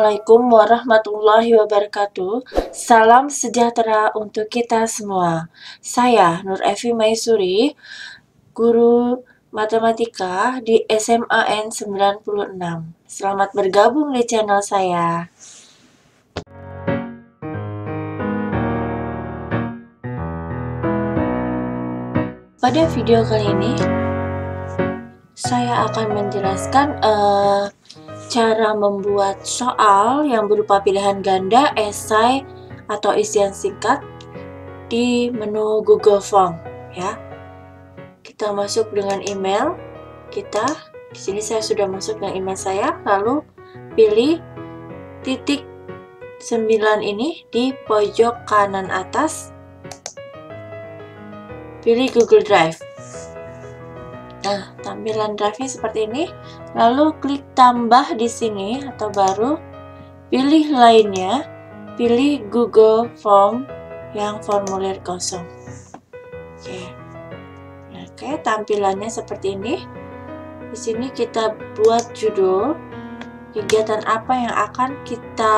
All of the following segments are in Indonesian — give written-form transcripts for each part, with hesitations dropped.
Assalamualaikum warahmatullahi wabarakatuh. Salam sejahtera untuk kita semua. Saya Nur Evi Maisuri, guru matematika di SMAN 96. Selamat bergabung di channel saya. Pada video kali ini, saya akan menjelaskan cara membuat soal yang berupa pilihan ganda, esai, atau isian singkat di menu Google Form, ya. Kita masuk dengan email kita. Di sini saya sudah masuk dengan email saya, lalu pilih titik 9 ini di pojok kanan atas. Pilih Google Drive. Nah, tampilan drive-nya seperti ini. Lalu klik tambah di sini atau baru, pilih lainnya, pilih Google Form yang formulir kosong. Oke, tampilannya seperti ini. Di sini kita buat judul kegiatan apa yang akan kita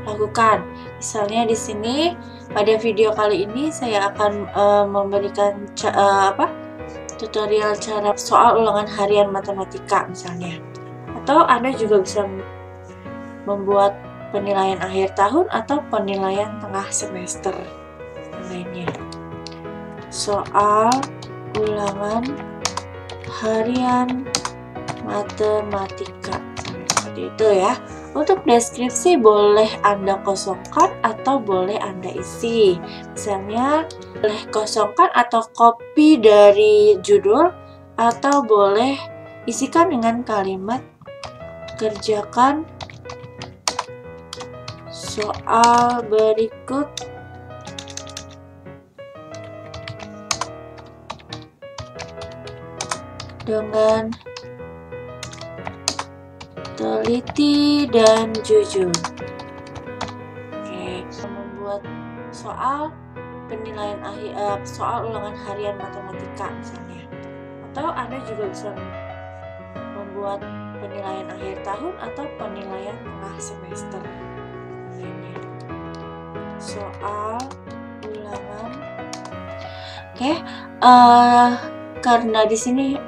lakukan. Misalnya di sini pada video kali ini saya akan memberikan tutorial cara soal ulangan harian matematika misalnya. Atau Anda juga bisa membuat penilaian akhir tahun atau penilaian tengah semester lainnya. Soal ulangan harian matematika seperti itu ya. Untuk deskripsi boleh Anda kosongkan atau boleh Anda isi. Misalnya boleh kosongkan atau copy dari judul, atau boleh isikan dengan kalimat kerjakan soal berikut dengan teliti dan jujur. Oke, membuat soal penilaian akhir, soal ulangan harian matematika misalnya. Atau Anda juga bisa membuat penilaian akhir tahun atau penilaian tengah semester lainnya. Soal ulangan. Oke, karena di sini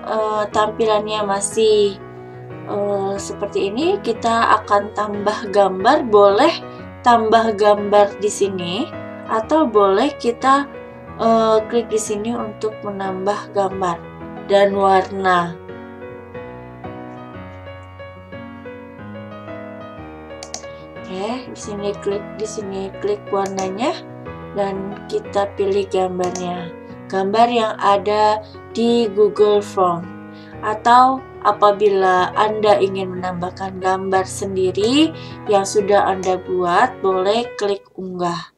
tampilannya masih seperti ini, kita akan tambah gambar. Boleh tambah gambar di sini, atau boleh kita klik di sini untuk menambah gambar dan warna. Oke, di sini klik warnanya dan kita pilih gambarnya. Gambar yang ada di Google Form. Atau apabila Anda ingin menambahkan gambar sendiri yang sudah Anda buat, boleh klik unggah.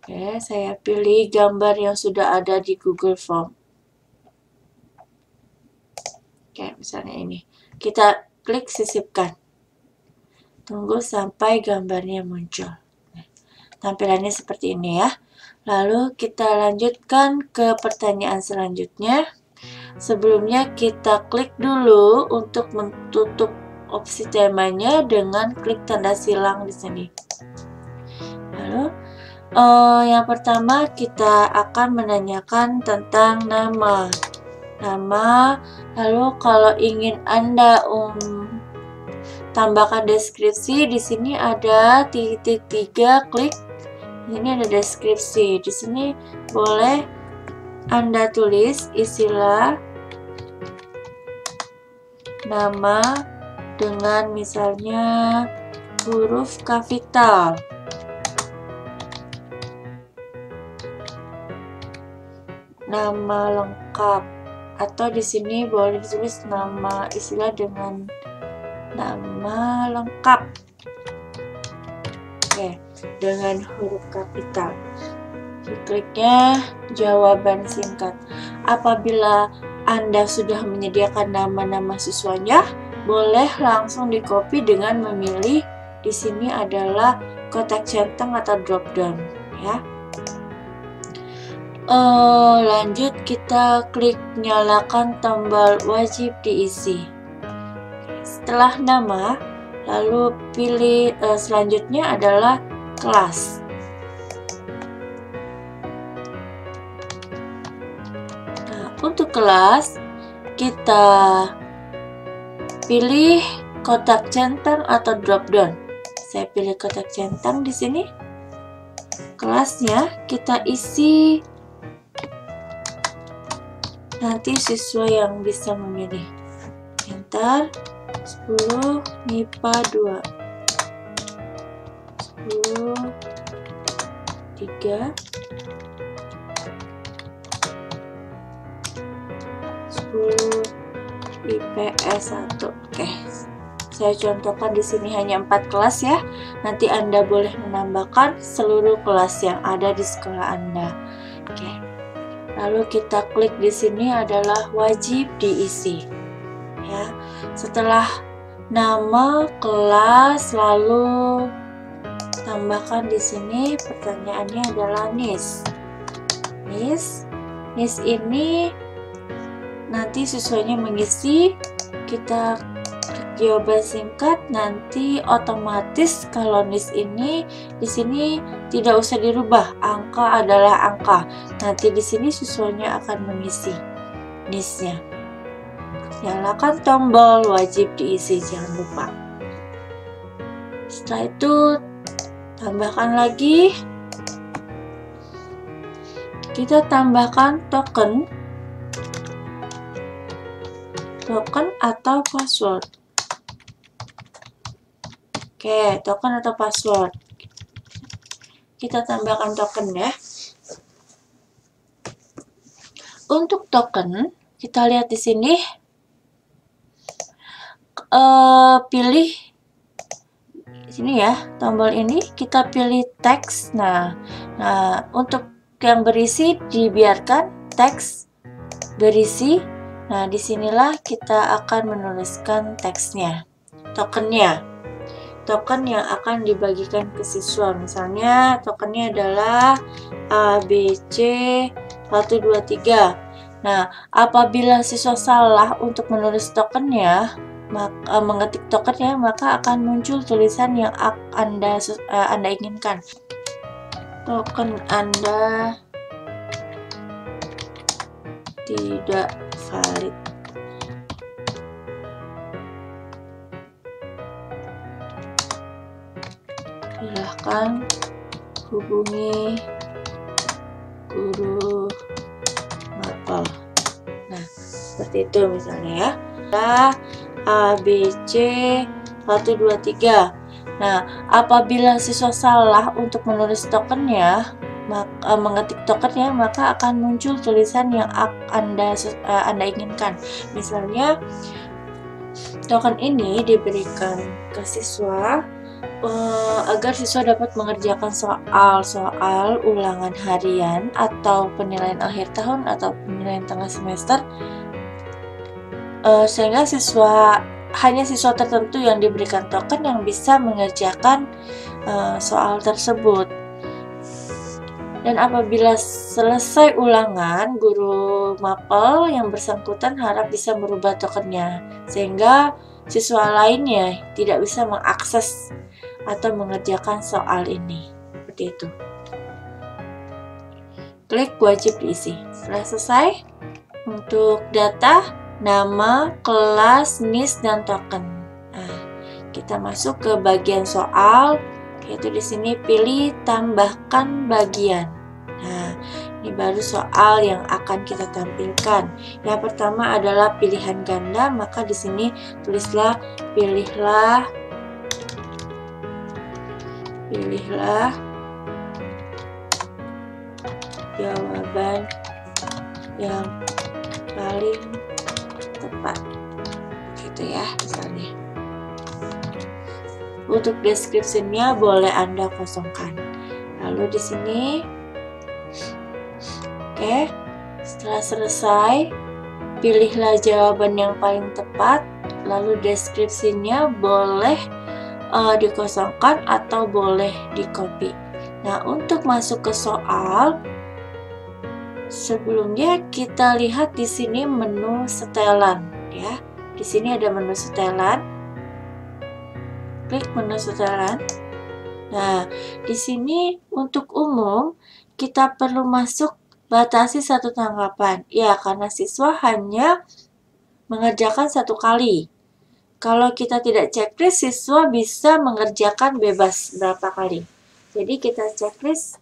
Oke, saya pilih gambar yang sudah ada di Google Form. Oke, misalnya ini. Kita klik sisipkan. Tunggu sampai gambarnya muncul. Tampilannya seperti ini ya. Lalu kita lanjutkan ke pertanyaan selanjutnya. Sebelumnya kita klik dulu untuk menutup opsi temanya dengan klik tanda silang di sini. Lalu yang pertama kita akan menanyakan tentang nama. Lalu kalau ingin Anda tambahkan deskripsi, di sini ada titik 3, klik. Ini ada deskripsi. Di sini boleh Anda tulis istilah nama dengan misalnya huruf kapital. Nama lengkap, atau di sini boleh ditulis nama istilah dengan nama lengkap. Oke, dengan huruf kapital. Kliknya jawaban singkat. Apabila Anda sudah menyediakan nama-nama siswanya, boleh langsung di-copy dengan memilih di sini adalah kotak centang atau drop down ya. Lanjut kita klik nyalakan tombol wajib diisi. Setelah nama, Lalu pilih selanjutnya adalah kelas. Nah, untuk kelas kita pilih kotak centang atau drop down. Saya pilih kotak centang di sini. Kelasnya kita isi, nanti siswa yang bisa memilih. Enter 10 MIPA 2, 10 3, 10 IPS 1. Oke. Saya contohkan di sini hanya 4 kelas ya. Nanti Anda boleh menambahkan seluruh kelas yang ada di sekolah Anda. Oke. Lalu kita klik di sini adalah wajib diisi. Ya. Setelah nama, kelas, lalu tambahkan di sini pertanyaannya adalah NIS. NIS ini nanti siswanya mengisi, kita klik jawaban singkat, nanti otomatis kalau NIS ini di sini tidak usah dirubah, angka adalah angka. Nanti di sini siswanya akan mengisi NIS-nya. Nyalakan tombol wajib diisi, jangan lupa. Setelah itu tambahkan lagi, kita tambahkan token atau password. Oke, token atau password. Kita tambahkan token ya. Untuk token, kita lihat di sini. Pilih sini ya, tombol ini kita pilih teks. Nah, untuk yang berisi dibiarkan teks berisi. Nah, disinilah kita akan menuliskan teksnya, tokennya, token yang akan dibagikan ke siswa. Misalnya tokennya adalah ABC 123. Nah, apabila siswa salah untuk menulis tokennya, mengetik tokennya, maka akan muncul tulisan yang Anda inginkan. Token Anda tidak valid. Silahkan hubungi guru mapel. Nah, seperti itu misalnya ya. ABC 123. Nah, apabila siswa salah untuk menulis tokennya, mengetik tokennya, maka akan muncul tulisan yang Anda inginkan. Misalnya, token ini diberikan ke siswa agar siswa dapat mengerjakan soal ulangan harian atau penilaian akhir tahun atau penilaian tengah semester, sehingga hanya siswa tertentu yang diberikan token yang bisa mengerjakan soal tersebut. Dan apabila selesai ulangan, guru mapel yang bersangkutan harap bisa merubah tokennya, sehingga siswa lainnya tidak bisa mengakses atau mengerjakan soal ini. Seperti itu. Klik wajib diisi. Setelah selesai, untuk data, nama, kelas, NIS, dan token. Nah, kita masuk ke bagian soal, yaitu di sini pilih tambahkan bagian. Nah, ini baru soal yang akan kita tampilkan. Yang pertama adalah pilihan ganda, maka di sini tulislah pilihlah jawaban yang paling tepat, gitu ya misalnya. Untuk deskripsinya boleh Anda kosongkan. Lalu di sini, oke, setelah selesai, pilihlah jawaban yang paling tepat. Lalu deskripsinya boleh dikosongkan atau boleh di-copy. Nah, untuk masuk ke soal, sebelumnya kita lihat di sini menu setelan ya. Di sini ada menu setelan. klik menu setelan. Nah, di sini untuk umum kita perlu masuk batasi satu tanggapan. Ya, karena siswa hanya mengerjakan satu kali. Kalau kita tidak checklist, siswa bisa mengerjakan bebas berapa kali. Jadi kita checklist,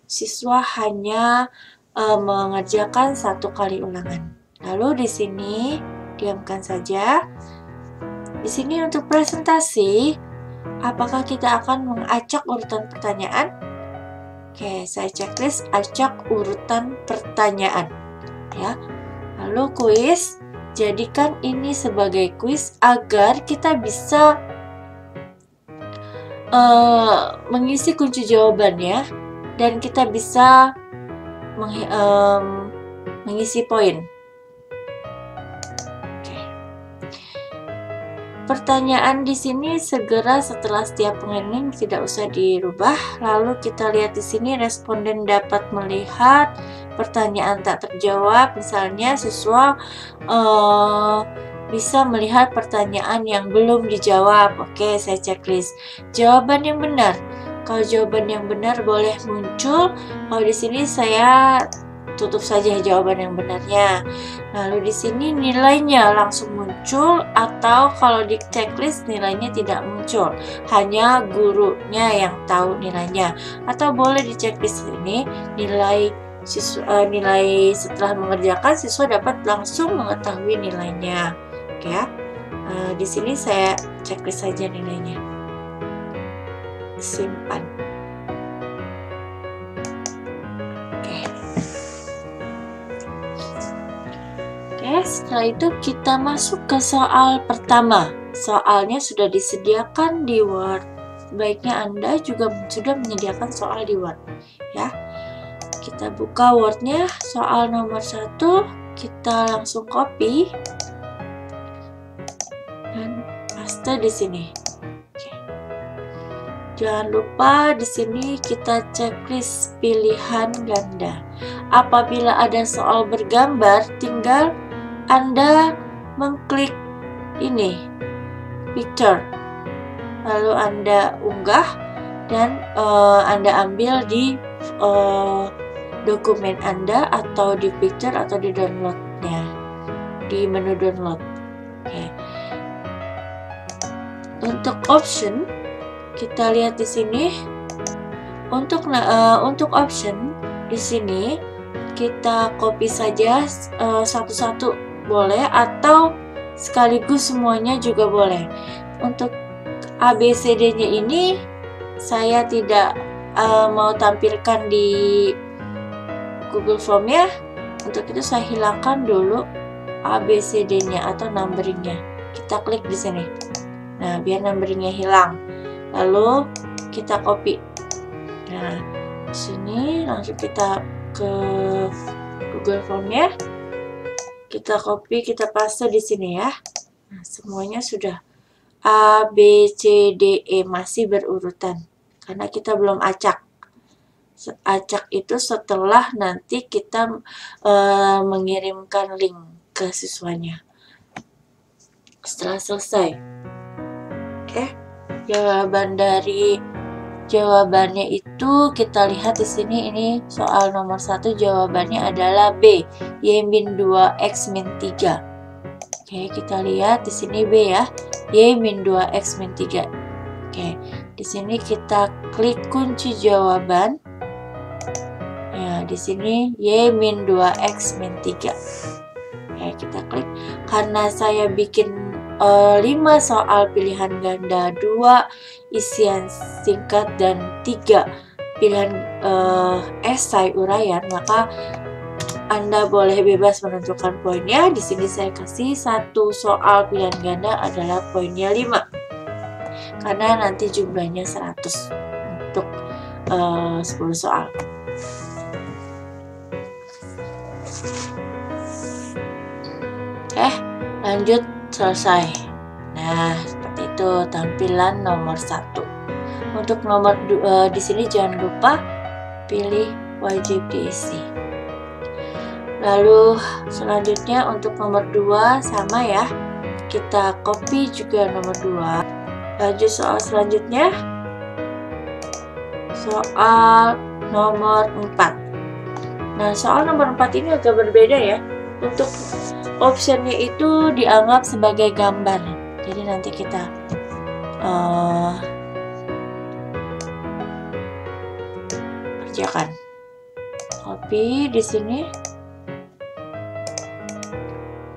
siswa hanya mengerjakan satu kali ulangan. Lalu di sini diamkan saja. Di sini untuk presentasi, apakah kita akan mengacak urutan pertanyaan? Oke, saya checklist acak urutan pertanyaan. Ya. Lalu kuis, jadikan ini sebagai kuis agar kita bisa mengisi kunci jawabannya dan kita bisa mengisi poin. Pertanyaan di sini segera setelah setiap pengeliling, tidak usah dirubah. Lalu kita lihat di sini responden dapat melihat pertanyaan tak terjawab. Misalnya siswa bisa melihat pertanyaan yang belum dijawab. Oke, saya checklist. Jawaban yang benar. Kalau jawaban yang benar boleh muncul. Kalau di sini saya tutup saja jawaban yang benarnya. Lalu di sini nilainya langsung muncul, atau kalau di checklist nilainya tidak muncul, hanya gurunya yang tahu nilainya. Atau boleh di checklist ini nilai setelah mengerjakan siswa dapat langsung mengetahui nilainya. Oke ya. Di sini saya checklist saja nilainya. Simpan. Setelah itu kita masuk ke soal pertama. Soalnya sudah disediakan di Word. Sebaiknya Anda juga sudah menyediakan soal di Word. Ya, kita buka Word-nya. Soal nomor 1 kita langsung copy dan paste di sini. Oke. Jangan lupa di sini kita checklist pilihan ganda. Apabila ada soal bergambar, tinggal Anda mengklik ini, picture, lalu Anda unggah dan Anda ambil di dokumen Anda atau di picture atau di downloadnya, di menu download. Oke. Untuk option kita lihat di sini. Untuk option di sini kita copy saja satu-satu boleh, atau sekaligus semuanya juga boleh. Untuk ABCD-nya ini saya tidak mau tampilkan di Google Form ya. Untuk itu saya hilangkan dulu ABCD-nya atau numbering-nya. Kita klik di sini. Nah, biar numberingnya hilang. Lalu kita copy. Nah, di sini langsung kita ke Google Form-nya. Kita copy, kita paste di sini ya. Nah, semuanya sudah A, B, C, D, E masih berurutan karena kita belum acak. Acak itu setelah nanti kita mengirimkan link ke siswanya. Setelah selesai. Oke. Jawabannya itu kita lihat di sini, ini soal nomor 1 jawabannya adalah B, Y-2X-3. Oke, kita lihat di sini B ya, Y-2X-3. Oke, di sini kita klik kunci jawaban. Ya, di sini Y-2X-3. Oke, kita klik. Karena saya bikin 5 soal pilihan ganda, 2 isian singkat dan 3 pilihan esai uraian, maka Anda boleh bebas menentukan poinnya. Di sini saya kasih 1 soal pilihan ganda adalah poinnya 5 karena nanti jumlahnya 100 untuk 10 soal. Lanjut, selesai. Nah, seperti itu tampilan nomor 1. Untuk nomor di sini jangan lupa pilih wajib diisi. Lalu selanjutnya untuk nomor 2 sama ya. Kita copy juga nomor 2. Lanjut soal selanjutnya. Soal nomor 4. Nah, soal nomor 4 ini agak berbeda ya. Untuk optionnya itu dianggap sebagai gambar. Jadi nanti kita kerjakan. Copy di sini.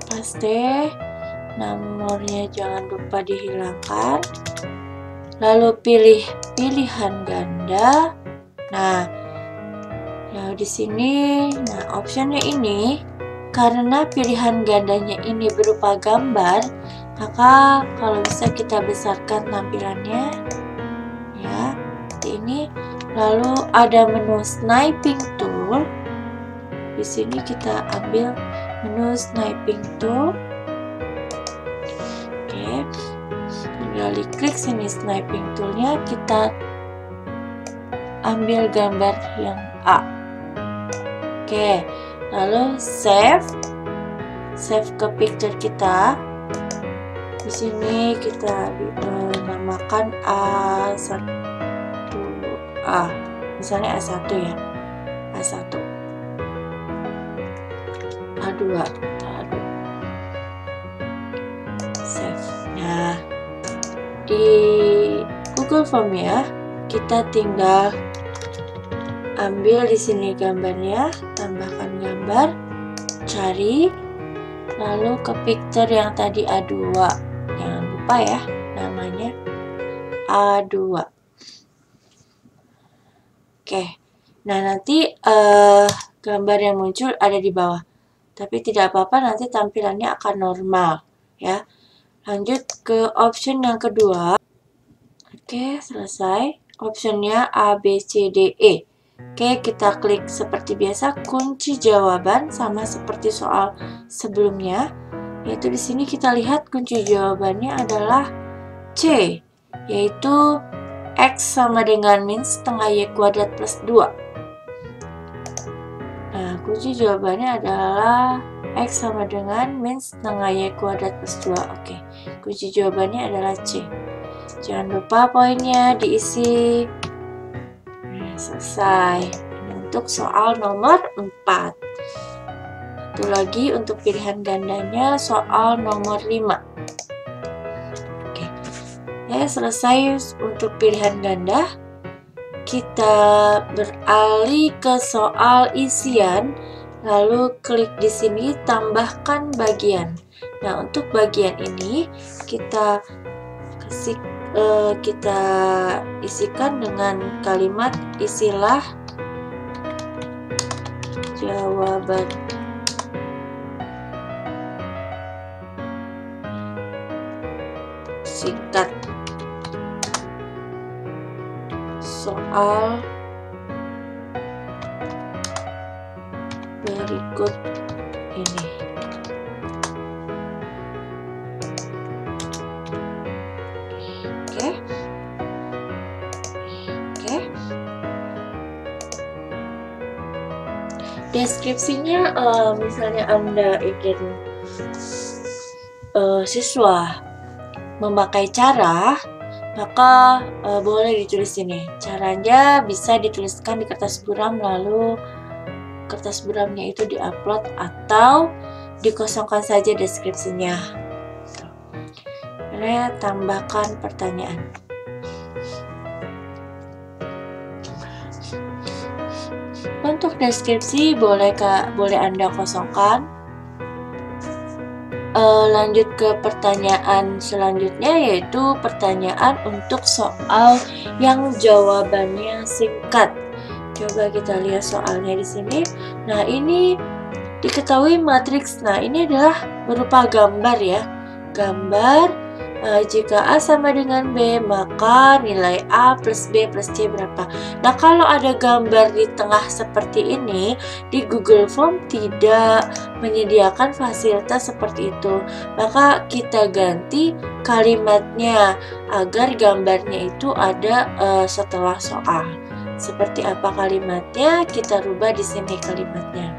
Paste. Nomornya jangan lupa dihilangkan. Lalu pilih pilihan ganda. Nah, di sini, optionnya ini karena pilihan gandanya ini berupa gambar, maka kalau bisa kita besarkan tampilannya, ya, seperti ini. Lalu ada menu sniping tool. Di sini kita ambil menu sniping tool. Oke, tinggal diklik sini sniping toolnya, kita ambil gambar yang A. Oke, lalu save ke picture kita. Di sini kita namakan A1A, misalnya A1 ya, A1, A2, save. Nah, di Google Form ya, kita tinggal ambil di sini gambarnya, tambahkan gambar, cari, lalu ke picture yang tadi A2. Jangan lupa ya, namanya A2. Oke, nah nanti gambar yang muncul ada di bawah. Tapi tidak apa-apa, nanti tampilannya akan normal ya. Lanjut ke option yang kedua. Oke, selesai. Optionnya A, B, C, D, E. Oke, kita klik seperti biasa kunci jawaban sama seperti soal sebelumnya. Yaitu di sini kita lihat kunci jawabannya adalah C, yaitu X sama dengan min setengah Y kuadrat plus 2. Nah, kunci jawabannya adalah X sama dengan min setengah Y kuadrat plus 2. Oke, kunci jawabannya adalah C. Jangan lupa poinnya diisi. Nah, selesai. Ini untuk soal nomor 4. Satu lagi untuk pilihan gandanya soal nomor 5. Oke. Ya, selesai untuk pilihan ganda. Kita beralih ke soal isian, lalu klik di sini tambahkan bagian. Nah, untuk bagian ini kita isikan dengan kalimat isilah jawaban singkat soal berikut ini. Deskripsinya, misalnya Anda ingin siswa memakai cara, maka boleh ditulis ini. Caranya bisa dituliskan di kertas buram, lalu kertas buramnya itu diupload atau dikosongkan saja deskripsinya. Kemudian tambahkan pertanyaan. Untuk deskripsi boleh Anda kosongkan. Lanjut ke pertanyaan selanjutnya, yaitu pertanyaan untuk soal yang jawabannya singkat. Coba kita lihat soalnya di sini. Nah, ini diketahui matriks. Nah, ini adalah berupa gambar ya. Gambar. Jika A sama dengan B, maka nilai A plus B plus C berapa? Nah, kalau ada gambar di tengah seperti ini, di Google Form tidak menyediakan fasilitas seperti itu. Maka kita ganti kalimatnya agar gambarnya itu ada setelah soal. Seperti apa kalimatnya? Kita rubah di sini kalimatnya.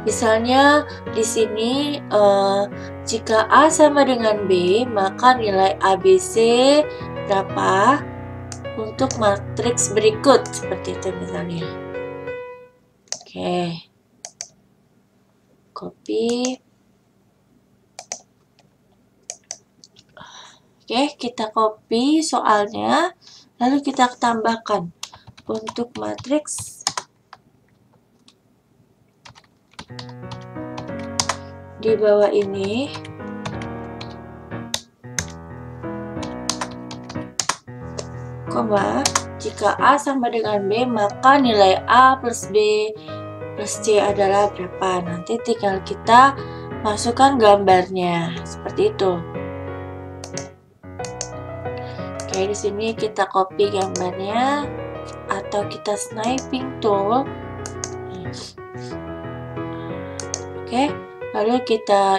Misalnya di sini jika A sama dengan B, maka nilai ABC berapa untuk matriks berikut, seperti itu misalnya. Oke. Copy. Oke, kita copy soalnya, lalu kita tambahkan untuk matriks di bawah ini. Koma, jika A sama dengan B, maka nilai A plus B plus C adalah berapa? Nanti tinggal kita masukkan gambarnya, seperti itu. Oke, di sini kita copy gambarnya atau kita sniping tool. Oke, lalu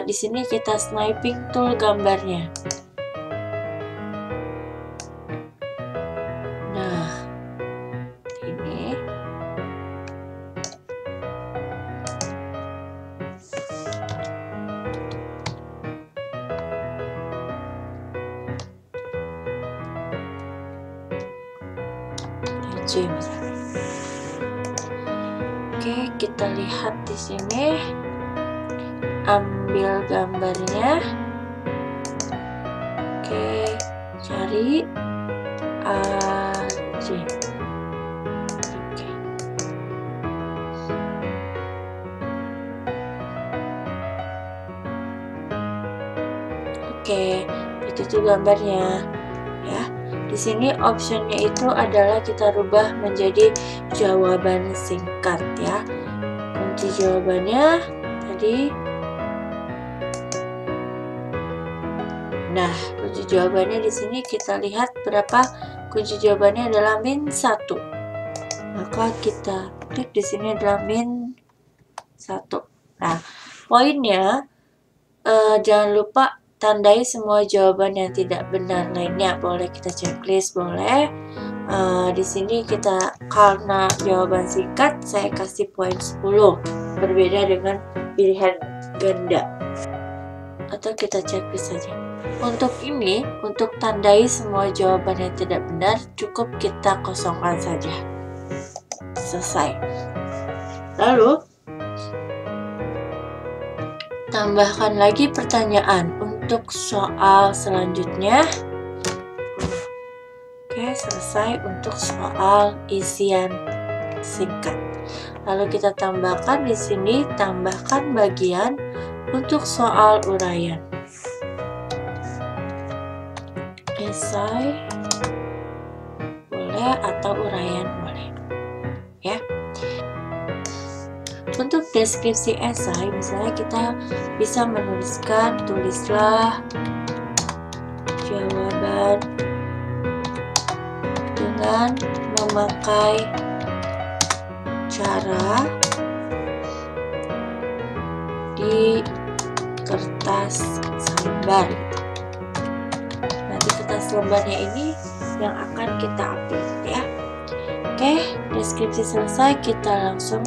di sini kita sniping tool gambarnya. Nah, ini. Oke, kita lihat di sini. Ambil gambarnya. Oke, cari AJ. Oke, itu tuh gambarnya ya. Di sini optionnya itu adalah kita rubah menjadi jawaban singkat ya. Kunci jawabannya tadi. Nah, kunci jawabannya di sini kita lihat berapa. Kunci jawabannya adalah -1. Maka kita klik di sini adalah -1. Nah, poinnya jangan lupa tandai semua jawaban yang tidak benar lainnya. Boleh kita checklist, boleh. Di sini kita, karena jawaban singkat, saya kasih poin 10. Berbeda dengan pilihan ganda. Atau kita checklist saja. Untuk ini, untuk tandai semua jawaban yang tidak benar, cukup kita kosongkan saja. Selesai. Lalu, tambahkan lagi pertanyaan untuk soal selanjutnya. Oke, selesai untuk soal isian singkat. Lalu kita tambahkan di sini, tambahkan bagian untuk soal uraian. Esai boleh atau uraian boleh ya. Untuk deskripsi esai, misalnya kita bisa menuliskan, tulislah jawaban dengan memakai cara di kertas selembar. Nanti kertas lembarnya ini yang akan kita upload ya. Oke, deskripsi selesai, kita langsung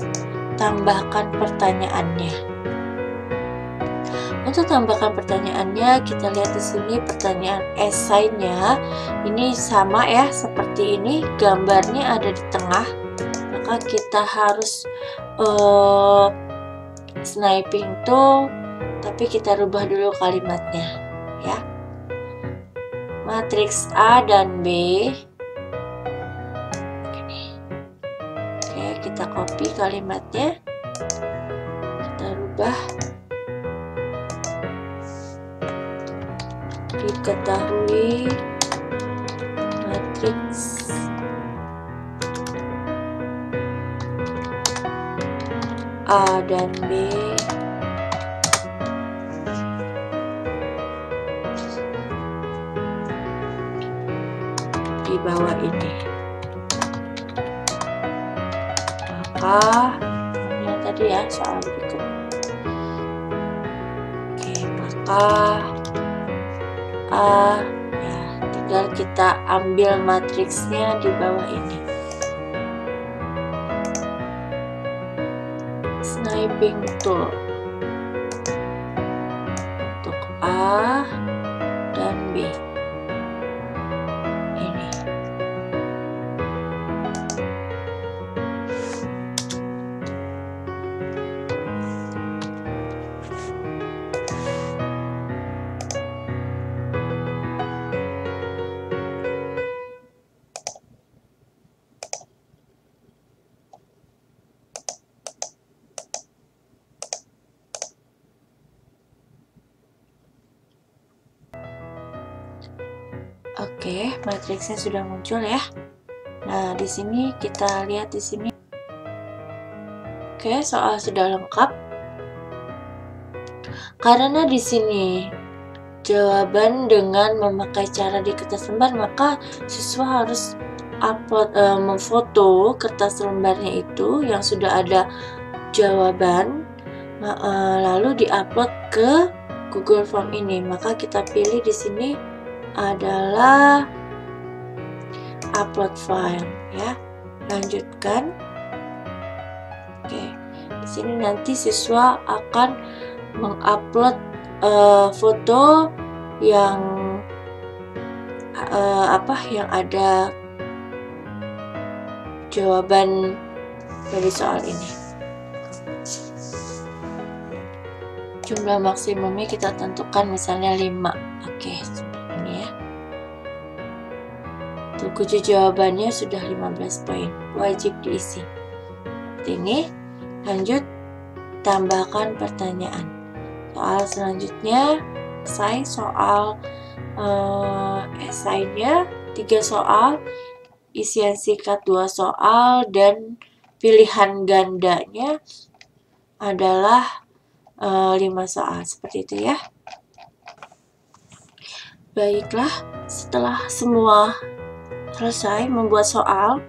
tambahkan pertanyaannya. Untuk tambahkan pertanyaannya, kita lihat di sini pertanyaan esainya ini sama ya, seperti ini, gambarnya ada di tengah. Maka kita harus sniping tool, tapi kita rubah dulu kalimatnya ya. Matriks A dan B. Oke, kita copy kalimatnya, kita rubah. Diketahui matriks A dan B di bawah ini. Maka yang tadi ya, soal berikut. Oke, maka A ya, tinggal kita ambil matriksnya di bawah ini. typing tool untuk A dan B. Ini. Oke, matriksnya sudah muncul ya. Nah, di sini kita lihat di sini. Oke, soal sudah lengkap. Karena di sini jawaban dengan memakai cara di kertas lembar, maka siswa harus upload memfoto kertas lembarnya itu yang sudah ada jawaban, lalu diupload ke Google Form ini. Maka kita pilih di sini adalah upload file ya. Lanjutkan. Oke, di sini nanti siswa akan mengupload foto yang yang ada jawaban dari soal ini. Jumlah maksimumnya kita tentukan misalnya 5. Oke, ini ya. Tuh, kunci jawabannya sudah 15 poin. Wajib diisi. Seperti ini. Lanjut, tambahkan pertanyaan. Soal selanjutnya, soal esainya 3 soal, isian singkat 2 soal, dan pilihan gandanya adalah 5 soal, seperti itu ya. Baiklah, setelah semua selesai membuat soal,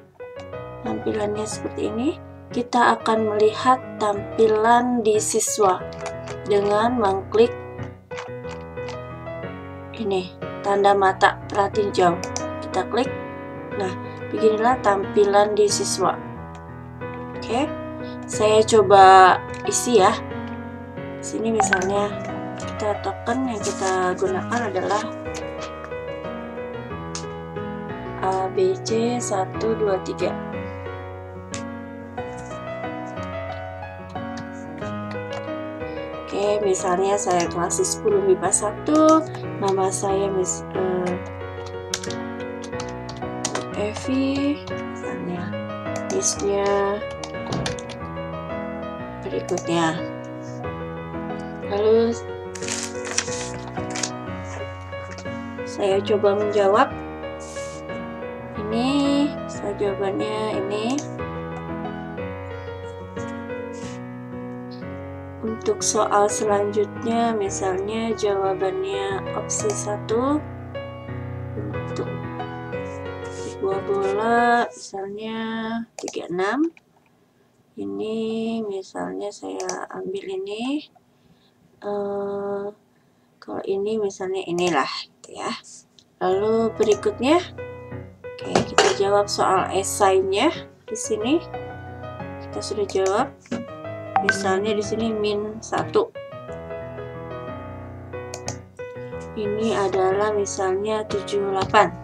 tampilannya seperti ini, kita akan melihat tampilan di siswa dengan mengklik ini, tanda mata pratinjau. Kita klik, nah beginilah tampilan di siswa. Oke, saya coba isi ya. Sini misalnya kita token yang kita gunakan adalah ABC 123. Oke, misalnya saya kelas 10 MIPA 1, nama saya Evi, misalnya listnya berikutnya. Lalu saya coba menjawab. Ini jawabannya ini. Untuk soal selanjutnya misalnya jawabannya opsi 1. Untuk sebuah bola misalnya 36. Ini misalnya saya ambil ini. Kalau ini misalnya inilah gitu ya. Lalu berikutnya, oke, kita jawab soal esainya di sini. Kita sudah jawab. Misalnya di sini -1. Ini adalah misalnya 78.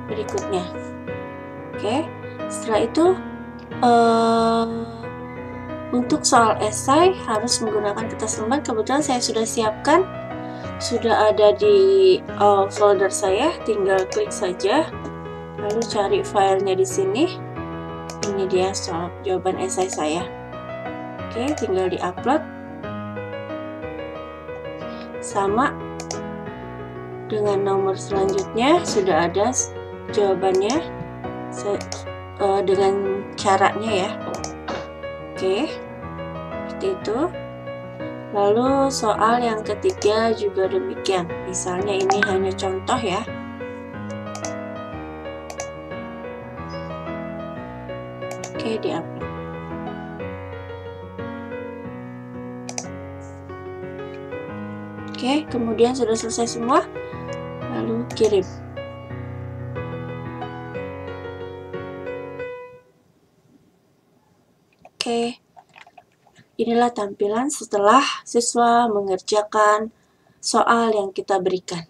Berikutnya. Oke. Setelah itu untuk soal esai harus menggunakan kertas lembar. Kebetulan saya sudah siapkan, sudah ada di folder saya, tinggal klik saja, lalu cari filenya di sini. Ini dia soal jawaban esai saya. Oke, tinggal diupload. Sama dengan nomor selanjutnya sudah ada jawabannya dengan caranya ya. Oke, seperti itu. Lalu soal yang ketiga juga demikian. Misalnya ini hanya contoh ya. Oke, di-upload. Oke, kemudian sudah selesai semua. Lalu kirim. Oke, inilah tampilan setelah siswa mengerjakan soal yang kita berikan.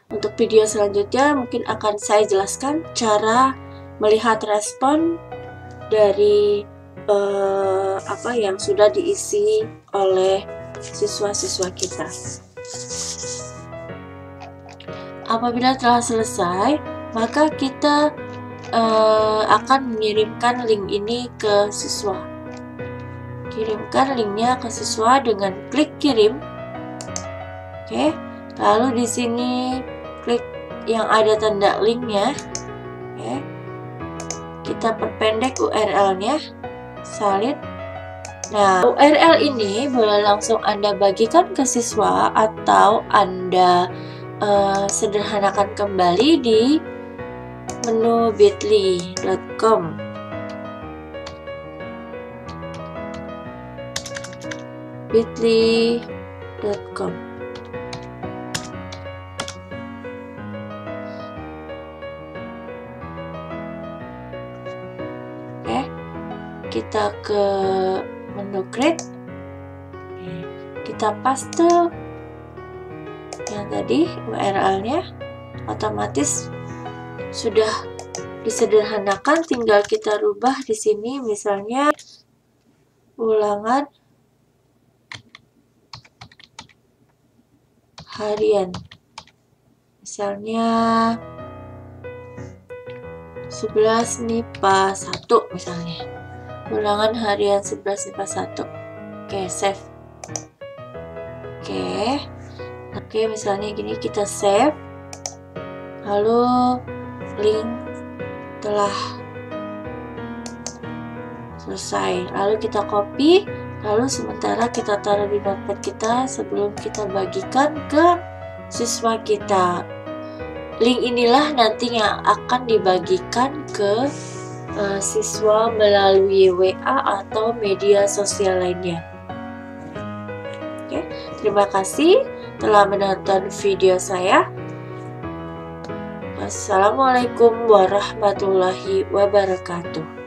Untuk video selanjutnya mungkin akan saya jelaskan cara melihat respon dari apa yang sudah diisi oleh siswa-siswa kita. Apabila telah selesai, maka kita akan mengirimkan link ini ke siswa. Kirimkan linknya ke siswa dengan klik kirim. Oke, lalu di sini klik yang ada tanda linknya. Oke, kita perpendek URL-nya, salin. Nah, URL ini boleh langsung Anda bagikan ke siswa atau Anda sederhanakan kembali di menu bit.ly.com. bit.ly.com. Oke, kita ke menu create, kita paste yang tadi URL-nya, otomatis sudah disederhanakan, tinggal kita rubah di sini, misalnya ulangan harian, misalnya 11 MIPA 1 misalnya, ulangan harian 11 MIPA 1. Oke, save. Oke, misalnya gini, kita save, lalu link telah selesai, lalu kita copy, lalu sementara kita taruh di notepad kita sebelum kita bagikan ke siswa kita. Link inilah nantinya akan dibagikan ke siswa melalui WA atau media sosial lainnya. Oke, terima kasih telah menonton video saya. Wassalamualaikum warahmatullahi wabarakatuh.